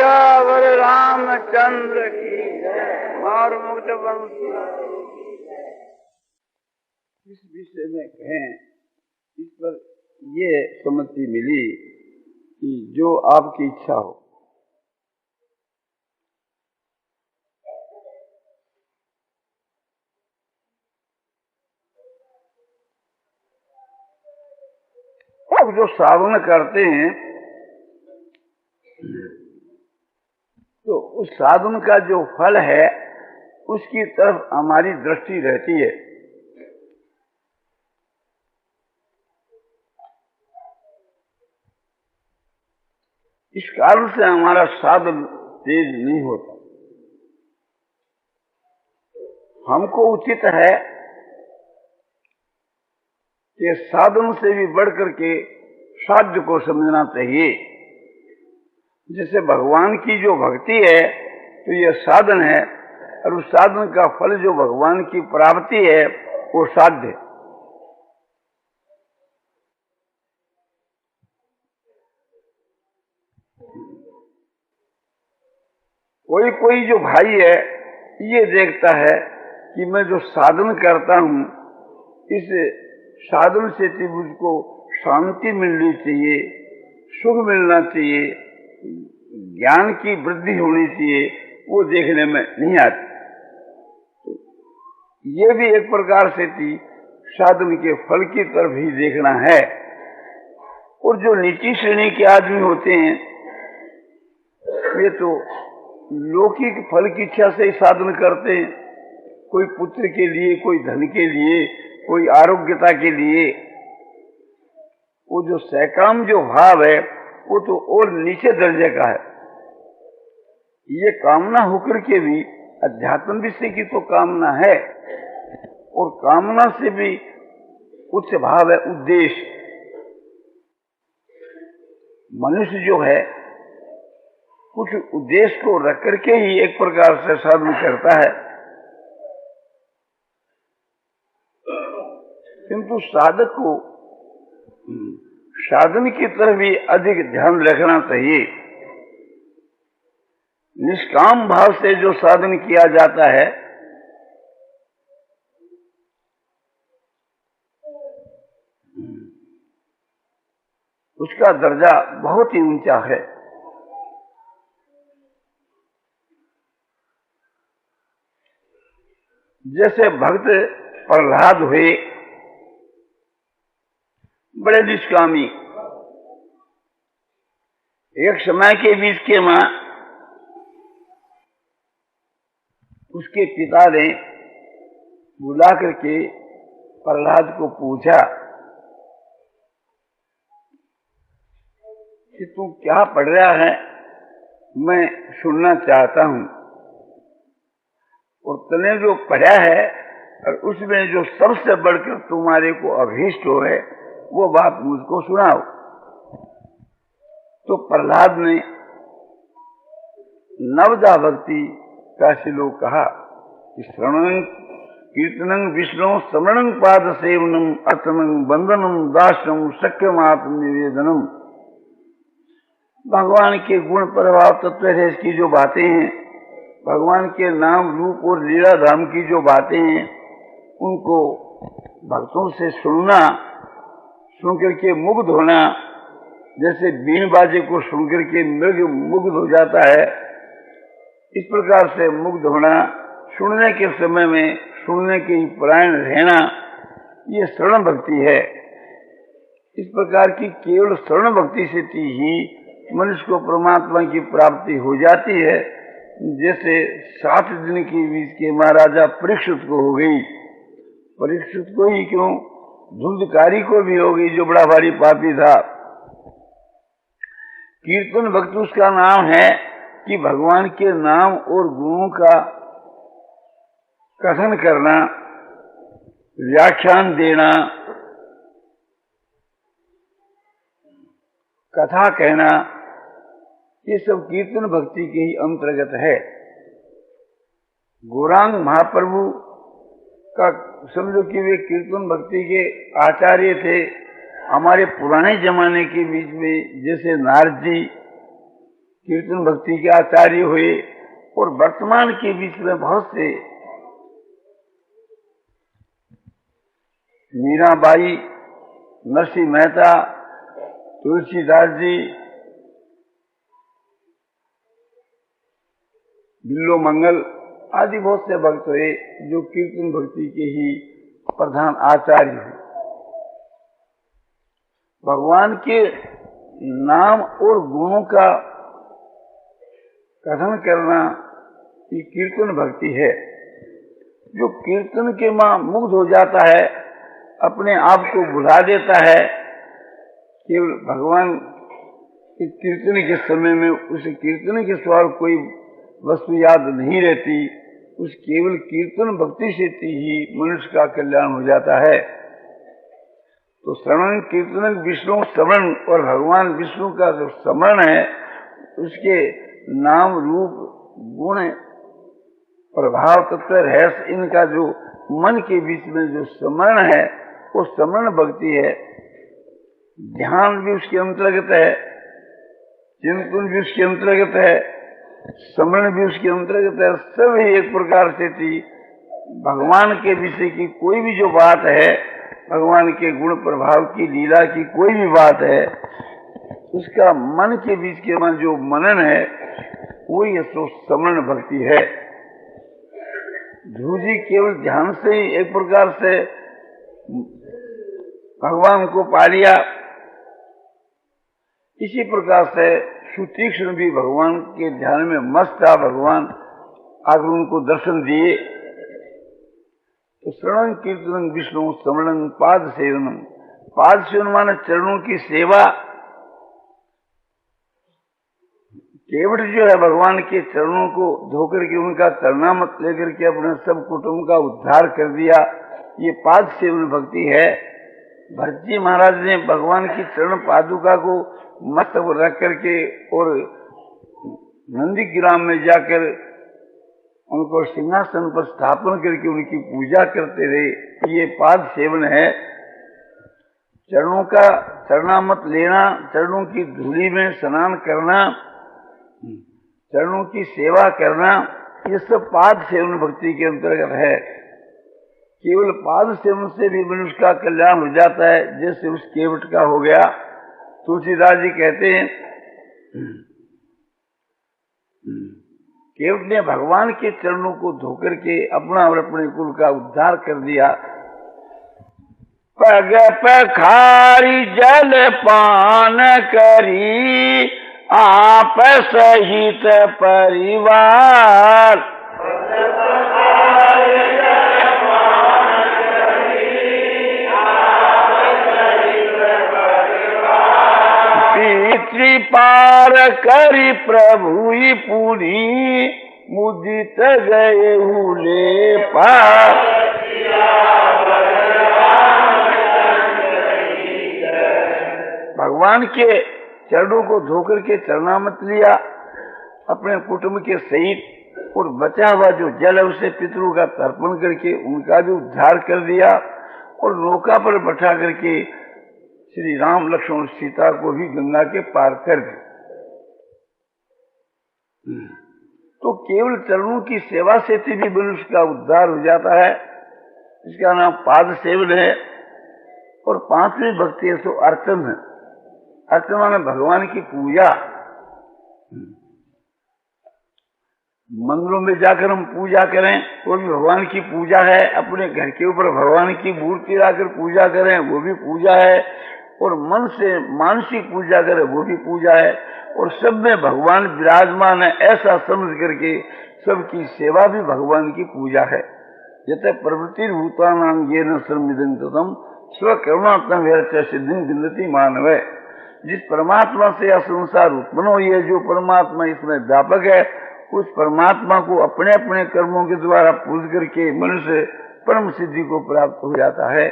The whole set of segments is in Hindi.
सियावर रामचंद्र की और मुक्त वंश। इस विषय में कहें, इस पर ये सम्मति मिली कि जो आपकी इच्छा हो। अब जो साधना करते हैं तो उस साधन का जो फल है उसकी तरफ हमारी दृष्टि रहती है। इस कारण से हमारा साधन तेज नहीं होता। हमको उचित है कि साधन से भी बढ़कर के साध्य को समझना चाहिए। जैसे भगवान की जो भक्ति है तो यह साधन है, और उस साधन का फल जो भगवान की प्राप्ति है वो साध्य है। कोई कोई जो भाई है ये देखता है कि मैं जो साधन करता हूं इस साधन से मुझको शांति मिलनी चाहिए, सुख मिलना चाहिए, ज्ञान की वृद्धि होनी चाहिए, वो देखने में नहीं आती। तो ये भी एक प्रकार से साधन के फल की तरफ ही देखना है। और जो नीची श्रेणी के आदमी होते हैं ये तो लौकिक फल की इच्छा से ही साधन करते हैं। कोई पुत्र के लिए, कोई धन के लिए, कोई आरोग्यता के लिए। वो जो सकाम जो भाव है वो तो और नीचे दर्जे का है। ये कामना होकर के भी अध्यात्म विषय की तो कामना है, और कामना से भी उच्च भाव है उद्देश्य। मनुष्य जो है कुछ उद्देश्य को रख करके ही एक प्रकार से साधन करता है, किंतु साधक को साधन की तरफ भी अधिक ध्यान रखना चाहिए। निष्काम भाव से जो साधन किया जाता है उसका दर्जा बहुत ही ऊंचा है। जैसे भक्त प्रहलाद हुए, बड़े निष्कामी। एक समय के बीच के मां उसके पिता ने बुला करके प्रहलाद को पूछा कि तू क्या पढ़ रहा है, मैं सुनना चाहता हूं। और तूने जो पढ़ा है और उसमें जो सबसे बढ़कर तुम्हारे को अभीष्ट हो है वो बात मुझको सुनाओ। तो प्रहलाद ने नवदा भक्ति का श्लोक कहा कि श्रवणं कीर्तनं विष्णु स्मरणं पाद सेवनम अर्चनं बंधनम दास्यम सख्यमात्म निवेदनम। भगवान के गुण प्रभाव तत्व की जो बातें हैं, भगवान के नाम रूप और लीला धाम की जो बातें हैं, उनको भक्तों से सुनना, सुनकर के मुग्ध होना। जैसे बीन बाजे को सुनकर के मृग मुग्ध हो जाता है, इस प्रकार से मुग्ध होना, सुनने के समय में सुनने के ही परायण रहना, ये शरण भक्ति है। इस प्रकार की केवल शरण भक्ति से ही मनुष्य को परमात्मा की प्राप्ति हो जाती है। जैसे 7 दिन के बीच के महाराजा परीक्षित को हो गई। परीक्षित को ही क्यों, धुंधकारी को भी हो गई जो बड़ा भारी पापी था। कीर्तन भक्त उसका नाम है कि भगवान के नाम और गुणों का कथन करना, व्याख्यान देना, कथा कहना, ये सब कीर्तन भक्ति के ही अंतर्गत है। गौरांग महाप्रभु का समझो कि वे कीर्तन भक्ति के आचार्य थे। हमारे पुराने जमाने के बीच में जैसे नारद जी, कीर्तन भक्ति के आचार्य हुए और वर्तमान के बीच में बहुत से मीराबाई, नरसिंह मेहता, तुलसीदास जी, बिल्लो मंगल आदि बहुत से भक्त हुए जो कीर्तन भक्ति के ही प्रधान आचार्य हैं। भगवान के नाम और गुणों का कथन करना ये कीर्तन भक्ति है। जो कीर्तन के मां मुग्ध हो जाता है, अपने आप को भुला देता है, केवल भगवान के कीर्तन के समय में उसे कीर्तन के सवाल कोई वस्तु याद नहीं रहती, उस केवल कीर्तन भक्ति से ही मनुष्य का कल्याण हो जाता है। तो श्रवण कीर्तन विष्णु स्मरण और भगवान विष्णु का जो स्मरण है, उसके नाम रूप गुण प्रभाव तत्व रहस्य, इनका जो मन के बीच में जो स्मरण है वो स्मरण भक्ति है। ध्यान भी उसके अंतर्गत है, चिंतन भी उसके अंतर्गत है, स्मरण भी उसके अंतर्गत है। सब एक प्रकार से थी भगवान के विषय की कोई भी जो बात है, भगवान के गुण प्रभाव की लीला की कोई भी बात है, उसका मन के बीच के मन जो मनन है वो ये तो स्मरण भक्ति है। ध्रुव जी केवल ध्यान से ही एक प्रकार से भगवान को पा लिया। इसी प्रकार से सुतीक्ष्ण भी भगवान के ध्यान में मस्त था, भगवान आकर उनको दर्शन दिए। तो श्रवण कीर्तन विष्णु स्मरण पाद सेवनम, पाद सेवन माने चरणों की सेवा। केवट जो है भगवान के चरणों को धोकर के उनका चरणामृत लेकर के अपने सब कुटुंब का उद्धार कर दिया, ये पाद सेवन भक्ति है। भरत जी महाराज ने भगवान की चरण पादुका को मस्तक रख करके और नंदी ग्राम में जाकर उनको सिंहासन पर स्थापन करके उनकी पूजा करते रहे, ये पाद सेवन है। चरणों का चरणामृत लेना, चरणों की धूलि में स्नान करना, चरणों की सेवा करना, ये सब पाद सेवन भक्ति के अंतर्गत है। केवल पाद सेवन से भी मनुष्य का कल्याण हो जाता है, जैसे उस केवट का हो गया। तुलसीदास जी कहते हैं केवट ने भगवान के चरणों को धोकर के अपना और अपने कुल का उद्धार कर दिया। पग पखारी जल पान करी आप सहित परिवार, पितृ पार करी प्रभु पुरी मुदित गए हुले पार। भगवान के चरणों को धोकर के चरणामृत लिया अपने कुटुंब के सहित, और बचा हुआ जो जल है उसे पितरों का तर्पण करके उनका भी उद्धार कर दिया, और नौका पर बैठा करके श्री राम लक्ष्मण सीता को भी गंगा के पार कर दी। तो केवल चरणों की सेवा से भी मनुष्य का उद्धार हो जाता है, इसका नाम पाद सेवन है। और पांचवी भक्ति है तो अर्चन है। अर्चन माने भगवान की पूजा। मंदिरों में जाकर हम पूजा करें वो भी भगवान की पूजा है, अपने घर के ऊपर भगवान की मूर्ति लाकर पूजा करें वो भी पूजा है, और मन से मानसिक पूजा करें वो भी पूजा है, और सब में भगवान विराजमान है ऐसा समझ करके सबकी सेवा भी भगवान की पूजा है। यत प्रवृत्ति भूतानां येन सर्वमिदं ततं स्वकरुणात्म विरच सिद्धिं विन्दति मानव। जिस परमात्मा से यह संसार उत्पन्न हुई है, जो परमात्मा इसमें व्यापक है, उस परमात्मा को अपने अपने कर्मों के द्वारा पूज करके मनुष्य परम सिद्धि को प्राप्त हो जाता है।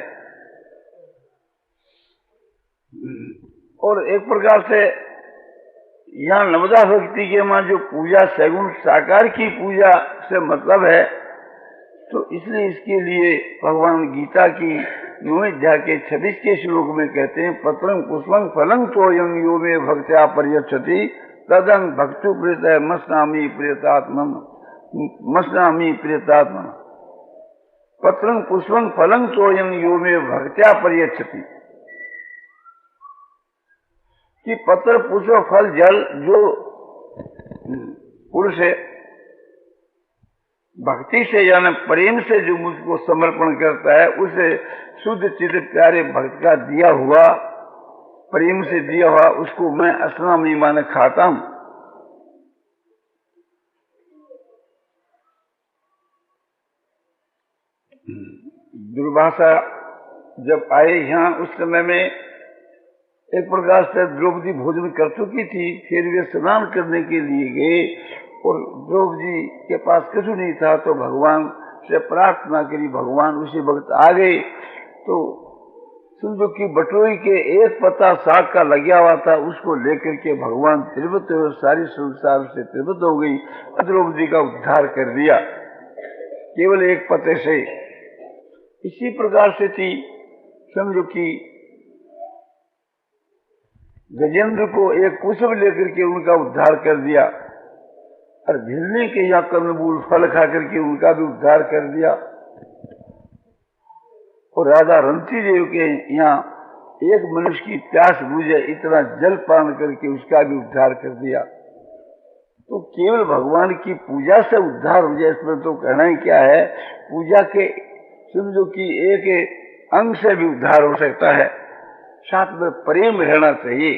और एक प्रकार से यहाँ नवदा भक्ति के मां जो पूजा सगुण साकार की पूजा से मतलब है, तो इसलिए इसके लिए भगवान गीता की 9वें अध्याय के 26 के श्लोक में कहते हैं पत्रं पुष्पं फलं तोयं यो मे भक्त्या पर्यच्छति तदंग भक्तु प्रेत मस्नामी प्रेतात्मन पत्रं पुष्पं फलं तोयं यो मे भक्त्या पर्यच्छति। कि पत्र पुष्प फल जल जो पुरुष है भक्ति से यानी प्रेम से जो मुझको समर्पण करता है, उसे शुद्ध चित्त प्यारे भक्त का दिया हुआ, प्रेम से दिया हुआ, उसको मैं अस्नामी माने खाता हूं। दुर्वासा जब आए यहाँ, उस समय में एक प्रकार से द्रौपदी भोजन कर चुकी थी। फिर वे स्नान करने के लिए गए और द्रौपदी के पास कुछ नहीं था, तो भगवान से प्रार्थना करी। भगवान उसी वक्त आ गए। तो समझो कि बटोई के एक पत्ता साग का लगा हुआ था, उसको लेकर के भगवान त्रिवत हुए, सारी संसार से त्रिवत हो गई। द्रौपदी का उद्धार कर दिया केवल एक पत्ते से। इसी प्रकार से थी, समझो कि गजेंद्र को एक कुसुम लेकर के उनका उद्धार कर दिया, और झिलने के यहाँ कंदमूल फल खा करके उनका भी उद्धार कर दिया। और राजा रंती देव के यहाँ एक मनुष्य की प्यास बुझे इतना जल पान करके उसका भी उद्धार कर दिया। तो केवल भगवान की पूजा से उद्धार हो जाए, इसमें तो कहना ही क्या है। पूजा के समझो कि एक अंग से भी उद्धार हो सकता है, साथ में प्रेम रहना चाहिए।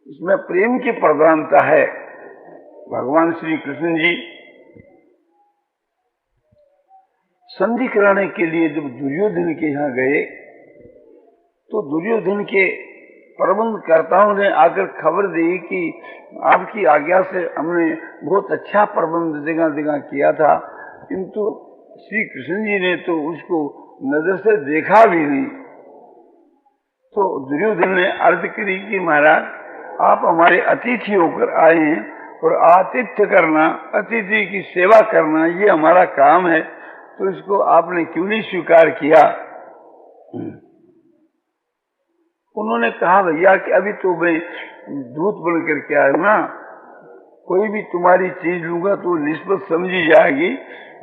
इसमें प्रेम की प्रधानता है। भगवान श्री कृष्ण जी संधि कराने के लिए जब दुर्योधन के यहाँ गए, तो दुर्योधन के प्रबंधकर्ताओं ने आकर खबर दी कि आपकी आज्ञा से हमने बहुत अच्छा प्रबंध जगह जगह किया था, किंतु श्री कृष्ण जी ने तो उसको नजर से देखा भी नहीं। तो दुर्योधन ने अर्ज करी कि महाराज, आप हमारे अतिथि होकर आए हैं, और आतिथ्य करना, अतिथि की सेवा करना, ये हमारा काम है, तो इसको आपने क्यों नहीं स्वीकार किया। उन्होंने कहा, भैया कि अभी तो मैं दूत बन करके आया हूं ना, कोई भी तुम्हारी चीज लूंगा तो निस्बत समझी जाएगी।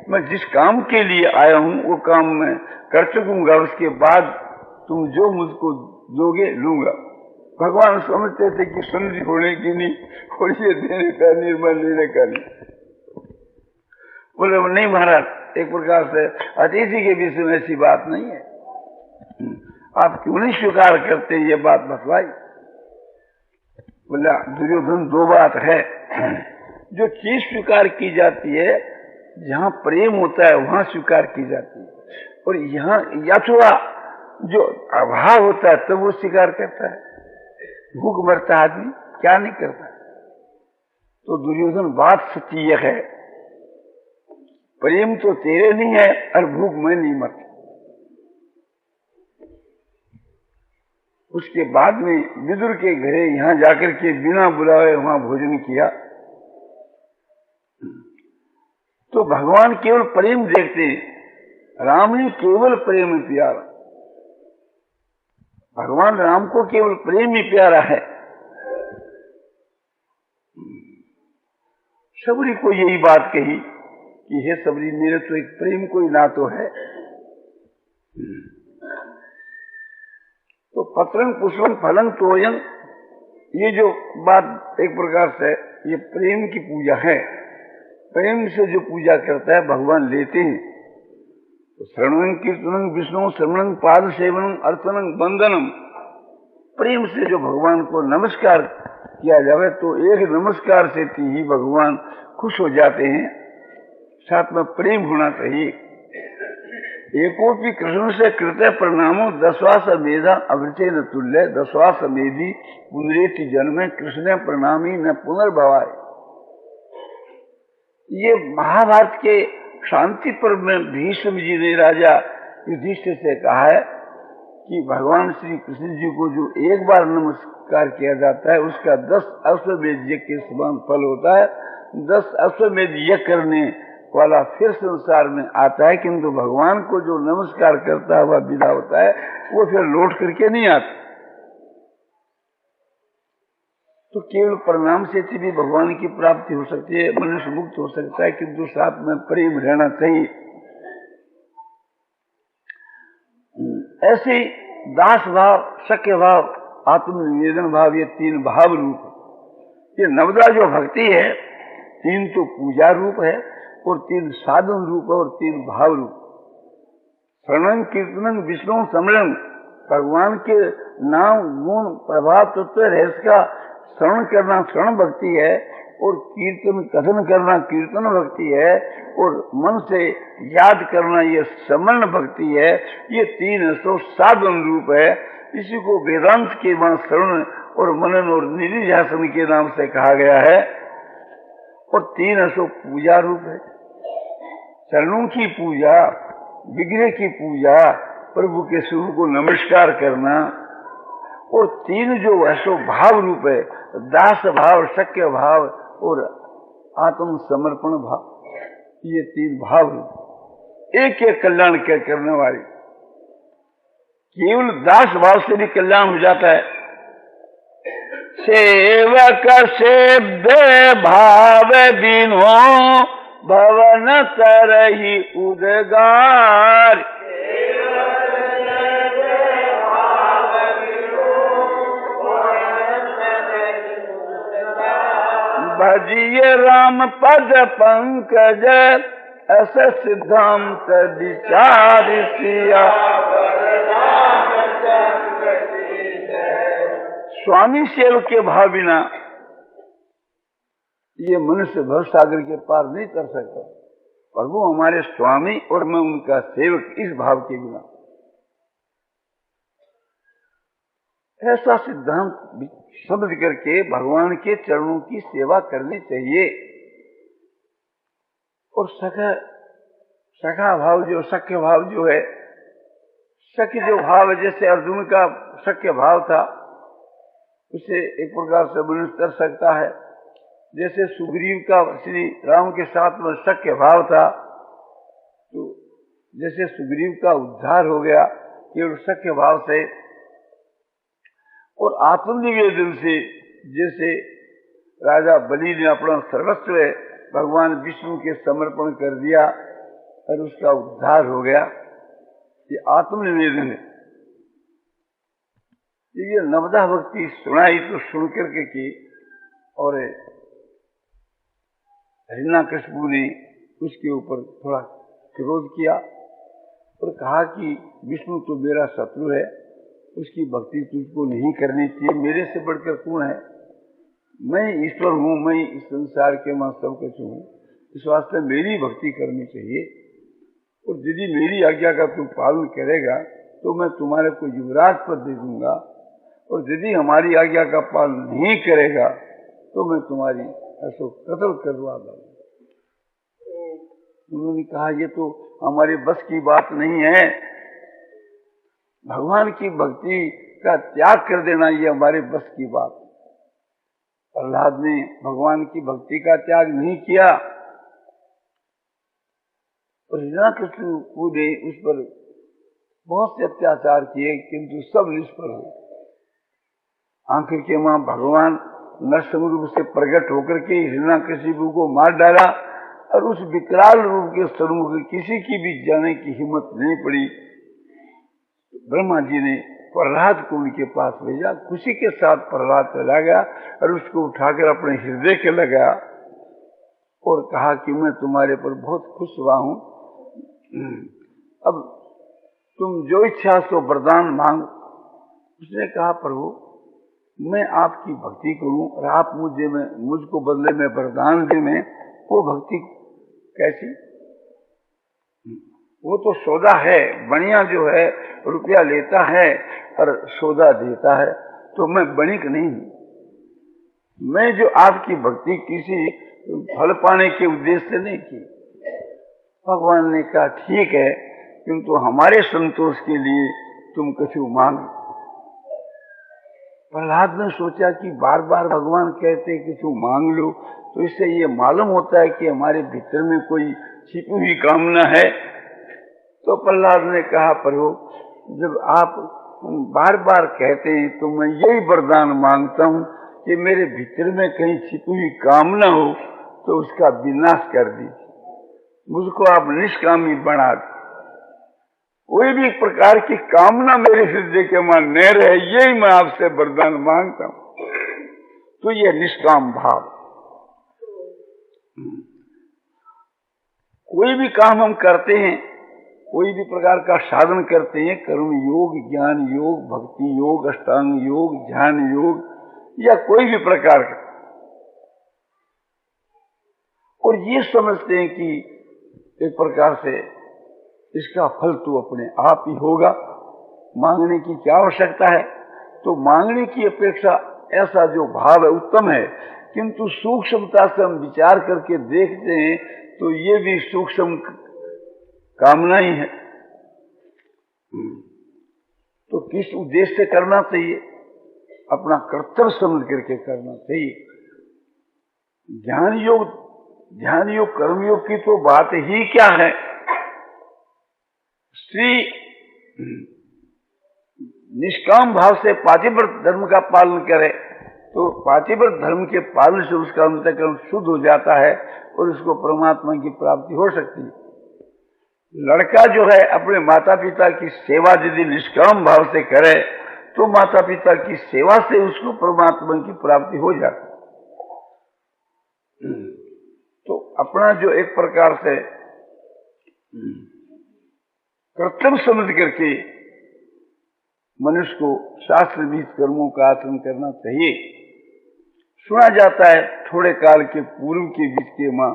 मैं जिस काम के लिए आया हूं वो काम मैं कर चुकूंगा, उसके बाद तुम जो मुझको दोगे लूंगा। भगवान समझते थे कि संधि होने की नहीं, और ये देने का निर्माण लेने का नहीं। बोले नहीं महाराज, एक प्रकार से अतिथि के विषय में ऐसी बात नहीं है, आप क्यों नहीं स्वीकार करते, ये बात बतलाई। बोला दुर्योधन, दो बात है। जो चीज स्वीकार की जाती है, जहां प्रेम होता है वहां स्वीकार की जाती है, और यहाँ या थोड़ा जो अभाव होता है तब वो स्वीकार करता है। भूख मरता आदमी क्या नहीं करता। तो दुर्योधन, बात सच्ची यह है, प्रेम तो तेरे नहीं है और भूख मैं नहीं मरता। उसके बाद में विदुर के घरे यहाँ जाकर के बिना बुलाए वहां भोजन किया। तो भगवान केवल प्रेम देखते हैं, राम ही केवल प्रेम ही प्यारा। भगवान राम को केवल प्रेम ही प्यारा है। सबरी को यही बात कही कि हे सबरी, मेरे तो एक प्रेम कोई ना तो है। तो पत्रं पुष्पं फलं तोयं, ये जो बात एक प्रकार से ये प्रेम की पूजा है। प्रेम से जो पूजा करता है भगवान लेते हैं। तो श्रवणं कीर्तनं विष्णु श्रवणं पाद सेवनं अर्चनं वंदनम, प्रेम से जो भगवान को नमस्कार किया जाए तो एक नमस्कार से ही भगवान खुश हो जाते हैं। साथ में प्रेम होना चाहिए। एकोपी कृष्ण से कृत्य प्रणामो दशवास मेधा अवृते न तुल्य, दशवास मेधी पुनरेति जन्मे कृष्ण प्रणामी न पुनर्भवाय। ये महाभारत के शांति पर्व में भीष्म जी ने राजा युधिष्ठिर से कहा है कि भगवान श्री कृष्ण जी को जो एक बार नमस्कार किया जाता है उसका 10 अश्वमेध यज्ञ के समान फल होता है। 10 अश्वमेध यज्ञ करने वाला फिर संसार में आता है, किंतु भगवान को जो नमस्कार करता हुआ विदा होता है वो फिर लौट करके नहीं आता। तो केवल प्रणाम से भी भगवान की प्राप्ति हो सकती है, मनुष्य मुक्त हो सकता है, किंतु साथ में प्रेम रहना चाहिए। ऐसे दास भाव, शक्य भाव, आत्मनिवेदन भाव, ये तीन भाव रूप। ये नवदा जो भक्ति है, तीन तो पूजा रूप है और तीन साधन रूप है और तीन भाव रूप। श्रवण कीर्तन विष्णु समरण, भगवान के नाम गुण प्रभाव तत्व रहस्य का श्रवण करना श्रवण भक्ति है, और कीर्तन कथन करना कीर्तन भक्ति है, और मन से याद करना ये स्मरण भक्ति है। ये तीन तो साधन रूप है। इसी को वेदांत के वहां श्रवण और मनन और निधिध्यासन के नाम से कहा गया है। और तीन सो पूजा रूप है, चरणों की पूजा, विग्रह की पूजा, प्रभु के स्वरूप को नमस्कार करना। और तीन जो है सो भाव रूप है, दास भाव, शक्य भाव और आत्म समर्पण भाव। ये तीन भाव रूप एक एक कल्याण करने वाली। केवल दास भाव से भी कल्याण हो जाता है। सेवक सेव्य भाव बिनो भवन तरहि उद्गार। भजिए राम पद पंकज अस सिद्धांत विचार सिया। स्वामी सेवक के भाव बिना ये मनुष्य भव सागर के पार नहीं कर सकता। प्रभु हमारे स्वामी और मैं उनका सेवक, इस भाव के बिना ऐसा सिद्धांत समझ करके भगवान के चरणों की सेवा करनी चाहिए। और सखा भाव जो, सख्य भाव जो है, सख्य जो भाव है, जैसे अर्जुन का सख्य भाव था, उसे एक प्रकार से मनुष्य कर सकता है। जैसे सुग्रीव का श्री राम के साथ में सख्य भाव था, तो जैसे सुग्रीव का उद्धार हो गया केवल सख्य भाव से और आत्मनिवेदन से। जैसे राजा बलि ने अपना सर्वस्व भगवान विष्णु के समर्पण कर दिया और उसका उद्धार हो गया, ये आत्मनिवेदन है। ये नवदा भक्ति सुनाई तो सुन करके की, और हिरण्यकशिपु ने उसके ऊपर थोड़ा क्रोध किया और कहा कि विष्णु तो मेरा शत्रु है, उसकी भक्ति तुझको नहीं करनी चाहिए, मेरे से बढ़कर कौन है, मैं ईश्वर हूँ, मैं इस संसार के मां सब कुछ हूँ, इस वास्ते मेरी भक्ति करनी चाहिए। और यदि मेरी आज्ञा का तू पालन करेगा तो मैं तुम्हारे को युवराज पद दे दूंगा, और यदि हमारी आज्ञा का पालन नहीं करेगा तो मैं तुम्हारी ऐसो कत्ल करवा दूंगा। उन्होंने कहा ये तो हमारे बस की बात नहीं है, भगवान की भक्ति का त्याग कर देना ये हमारे बस की बात। प्रहलाद ने भगवान की भक्ति का त्याग नहीं किया, और हिरण्यकशिपु ने उस पर बहुत से अत्याचार किए, किंतु सब निष्फल हुए। आखिर के मां भगवान नरसिंह रूप से प्रकट होकर के हिरण्यकशिपु को मार डाला, और उस विकराल रूप के सम्मुख किसी की भी जाने की हिम्मत नहीं पड़ी। ब्रह्मा जी ने प्रहलाद को उनके पास भेजा, खुशी के साथ प्रहलाद चला गया और उसको उठाकर अपने हृदय के लगाया और कहा कि मैं तुम्हारे पर बहुत खुश हुआ हूं, अब तुम जो इच्छा सो वरदान मांग। उसने कहा प्रभु मैं आपकी भक्ति करूं और आप मुझको बदले में वरदान दे, में वो भक्ति कैसी? वो तो सौदा है, बढ़िया जो है रुपया लेता है और सौदा देता है, तो मैं बणिक नहीं हूं। मैं जो आपकी भक्ति किसी फल पाने के उद्देश्य से नहीं की। भगवान ने कहा ठीक है, किंतु हमारे संतोष के लिए तुम कुछ मांग। प्रहलाद ने सोचा कि बार बार भगवान कहते कि तुम मांग लो, तो इससे ये मालूम होता है कि हमारे भीतर में कोई छिपी हुई कामना है। तो प्रहलाद ने कहा प्रभु जब आप बार बार कहते हैं तो मैं यही वरदान मांगता हूं कि मेरे भीतर में कहीं छिपी हुई कामना हो तो उसका विनाश कर दीजिए, मुझको आप निष्कामी बना दीजिए, कोई भी प्रकार की कामना मेरे हृदय के मान न रहे, यही मैं आपसे वरदान मांगता हूं। तो ये निष्काम भाव। कोई भी काम हम करते हैं, कोई भी प्रकार का साधन करते हैं, कर्म योग, ज्ञान योग, भक्ति योग, अष्टांग योग, ध्यान योग या कोई भी प्रकार का, और ये समझते हैं कि एक प्रकार से इसका फल तो अपने आप ही होगा, मांगने की क्या आवश्यकता है। तो मांगने की अपेक्षा ऐसा जो भाव है उत्तम है, किंतु सूक्ष्मता से हम विचार करके देखते हैं तो ये भी सूक्ष्म कामना ही है। तो किस उद्देश्य से करना चाहिए, अपना कर्तव्य समझ करके करना चाहिए। ध्यान योग कर्मयोग की तो बात ही क्या है। श्री निष्काम भाव से पातिव्रत धर्म का पालन करे तो पातिव्रत धर्म के पालन से उसका अंतःकरण शुद्ध हो जाता है और उसको परमात्मा की प्राप्ति हो सकती है। लड़का जो है अपने माता पिता की सेवा यदि निष्काम भाव से करे तो माता पिता की सेवा से उसको परमात्मा की प्राप्ति हो जाती है। तो अपना जो एक प्रकार से कर्तव्य समझ करके मनुष्य को शास्त्र विहित कर्मों का आचरण करना चाहिए। सुना जाता है थोड़े काल के पूर्व के बीच के मां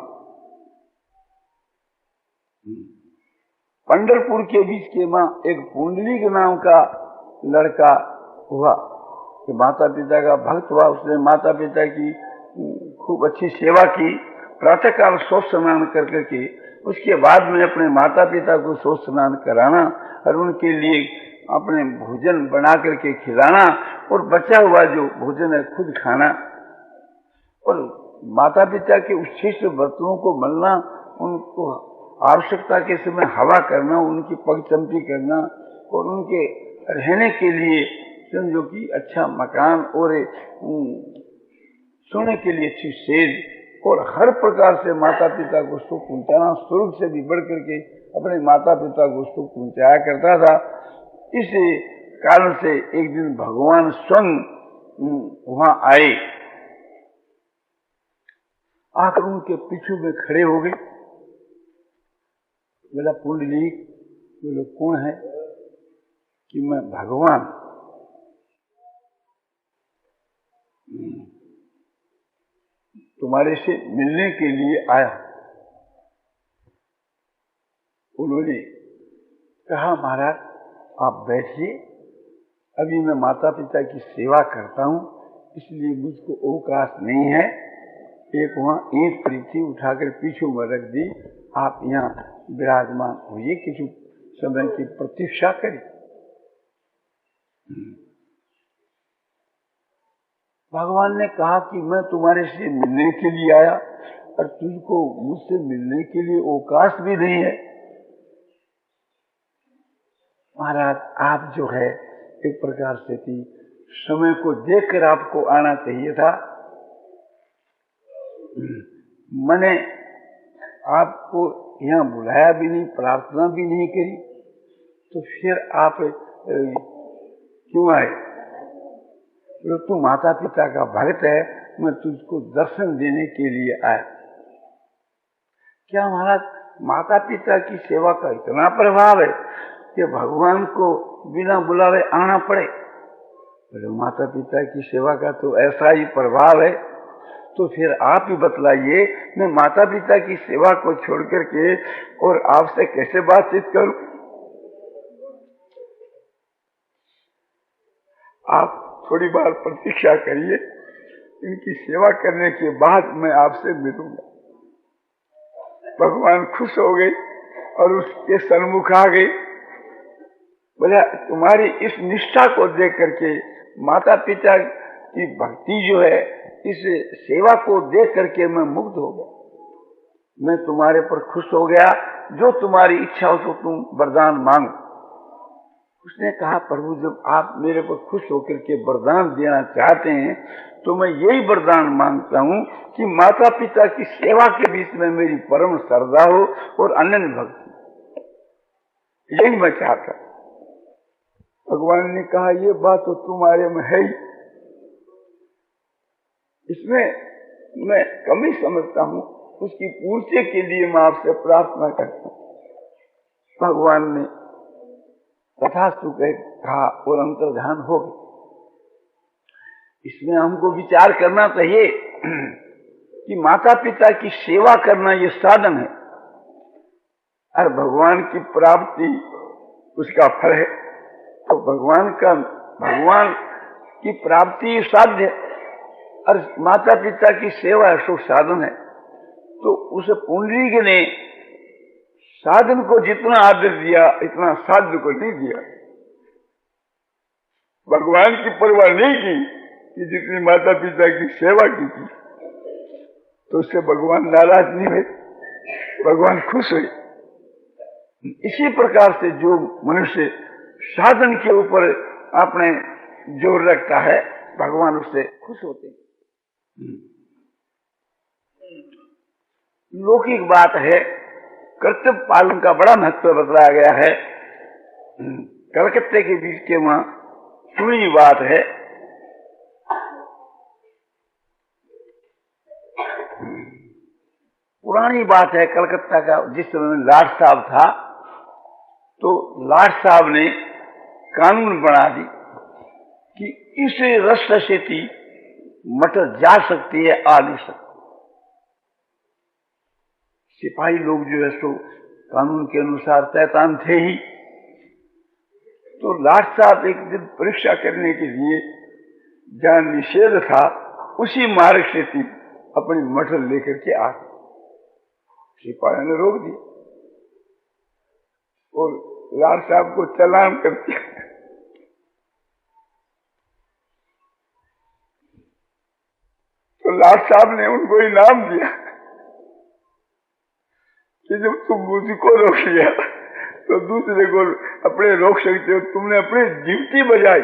पंढरपुर के बीच के मां एक पुंडलिक नाम का लड़का हुआ कि माता पिता का भक्त हुआ। उसने माता पिता की खूब अच्छी सेवा की, प्रातः काल शौच स्नान करके उसके बाद में अपने माता पिता को शौच स्नान कराना और उनके लिए अपने भोजन बना करके खिलाना और बचा हुआ जो भोजन है खुद खाना और माता पिता के उच्छिष्ट बर्तनों को मलना, उनको आवश्यकता के समय हवा करना, उनकी पगचंपी करना और उनके रहने के लिए समझो कि अच्छा मकान और सोने के लिए अच्छी सेज और हर प्रकार से माता पिता को सुख पहुंचाना, स्वर्ग से भी बढ़ करके अपने माता पिता को सुख पहुंचाया करता था। इस कारण से एक दिन भगवान स्वयं वहां आए, आकर उनके पीछे में खड़े हो गए। बोला पुंडलीक, बोले कौन है? कि मैं भगवान। तुम्हारे से मिलने के लिए आया। उन्होंने कहा महाराज आप बैठिए, अभी मैं माता पिता की सेवा करता हूं इसलिए मुझको अवकाश नहीं है। एक वहां ईंट पड़ी थी उठाकर पीछे में रख दी, आप यहाँ विराजमान होइए, किसी समय की प्रतीक्षा करिए। भगवान ने कहा कि मैं तुम्हारे से मिलने के लिए आया और तुझको मुझसे मिलने के लिए अवकाश भी नहीं है। महाराज आप जो है एक प्रकार से थी, समय को देखकर आपको आना चाहिए था। मैंने आपको यहाँ बुलाया भी नहीं, प्रार्थना भी नहीं करी, तो फिर आप क्यों आए? तो तू माता पिता का भक्त है, मैं तुझको दर्शन देने के लिए आया। क्या महाराज माता पिता की सेवा का इतना प्रभाव है कि भगवान को बिना बुलावे आना पड़े? बोले माता पिता की सेवा का तो ऐसा ही प्रभाव है। तो फिर आप ही बतलाइए, मैं माता पिता की सेवा को छोड़ करके और आपसे कैसे बातचीत करूं? आप थोड़ी बार प्रतीक्षा करिए, इनकी सेवा करने के बाद मैं आपसे मिलूंगा। भगवान खुश हो गए और उसके सन्मुख आ गए। बोले तुम्हारी इस निष्ठा को देख करके, माता पिता की भक्ति जो है, इस सेवा को देख करके मैं मुग्ध हो गया। मैं तुम्हारे पर खुश हो गया, जो तुम्हारी इच्छा हो तो तुम वरदान मांगो। उसने कहा, प्रभु जब आप मेरे पर खुश होकर के वरदान देना चाहते हैं तो मैं यही वरदान मांगता हूँ कि माता पिता की सेवा के बीच में मेरी परम श्रद्धा हो और अनन्य भक्ति, यही मैं चाहता। भगवान ने कहा, ये बात तो तुम्हारे में है ही, इसमें मैं कमी समझता हूँ, उसकी पूर्ति के लिए मैं आपसे प्रार्थना करता हूँ। भगवान ने तथास्तु कहा और अंतर्ध्यान हो गए। इसमें हमको विचार करना चाहिए कि माता पिता की सेवा करना ये साधन है और भगवान की प्राप्ति उसका फल है। तो भगवान की प्राप्ति साध्य और माता पिता की सेवा सो साधन है। तो उस पुंडरीक ने साधन को जितना आदर दिया इतना साध्य को नहीं दिया। भगवान की परवाह नहीं की कि जितनी माता पिता की सेवा की थी, तो उससे भगवान नाराज नहीं हुए, भगवान खुश हुए। इसी प्रकार से जो मनुष्य साधन के ऊपर अपने जोर रखता है, भगवान उससे खुश होते हैं। लौकिक बात है, कर्तव्य पालन का बड़ा महत्व बतलाया गया है। कलकत्ते के बीच के वहां सुनी बात है, पुरानी बात है। कलकत्ता का जिस समय लाट साहब था, तो लाट साहब ने कानून बना दी कि इस रास्ते से थी मटर जा सकती है, आ नहीं सकती। सिपाही लोग जो है सो कानून के अनुसार शैतान थे ही। तो लाट साहब एक दिन परीक्षा करने के लिए जहां निषेध था उसी मार्ग से थी अपनी मटर लेकर के आ गए। सिपाही ने रोक दिया और लाट साहब को चालान कर दिया। तो लाट साहब ने उनको इनाम दिया कि जब तुम मुझको रोक लिया तो दूसरे को अपने रोक सकते हो। तुमने अपनी ड्यूटी बजाई,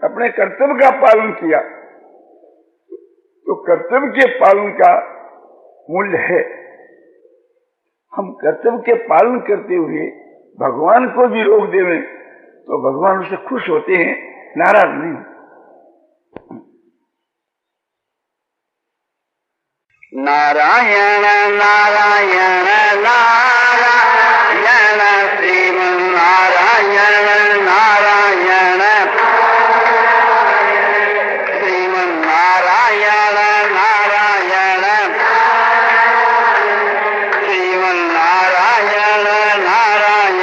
अपने कर्तव्य का पालन किया, तो कर्तव्य के पालन का मूल्य है। हम कर्तव्य के पालन करते हुए भगवान को भी रोक देवें तो भगवान उससे खुश होते हैं, नाराज नहीं। नारायण नारायण नारायण श्रीमन्नारायण नारायण श्रीमन्नारायण नारायण श्रीमन्नारायण नारायण श्रीमन्नारायण नारायण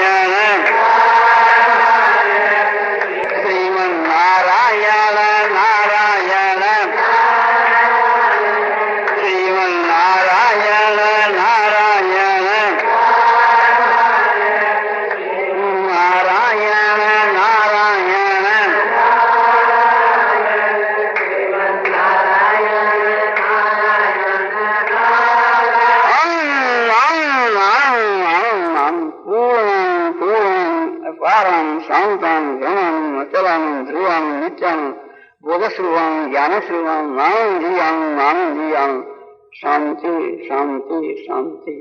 बोधश्रुवं ज्ञानश्रुवं मानंदीयं शांति शांति शांति।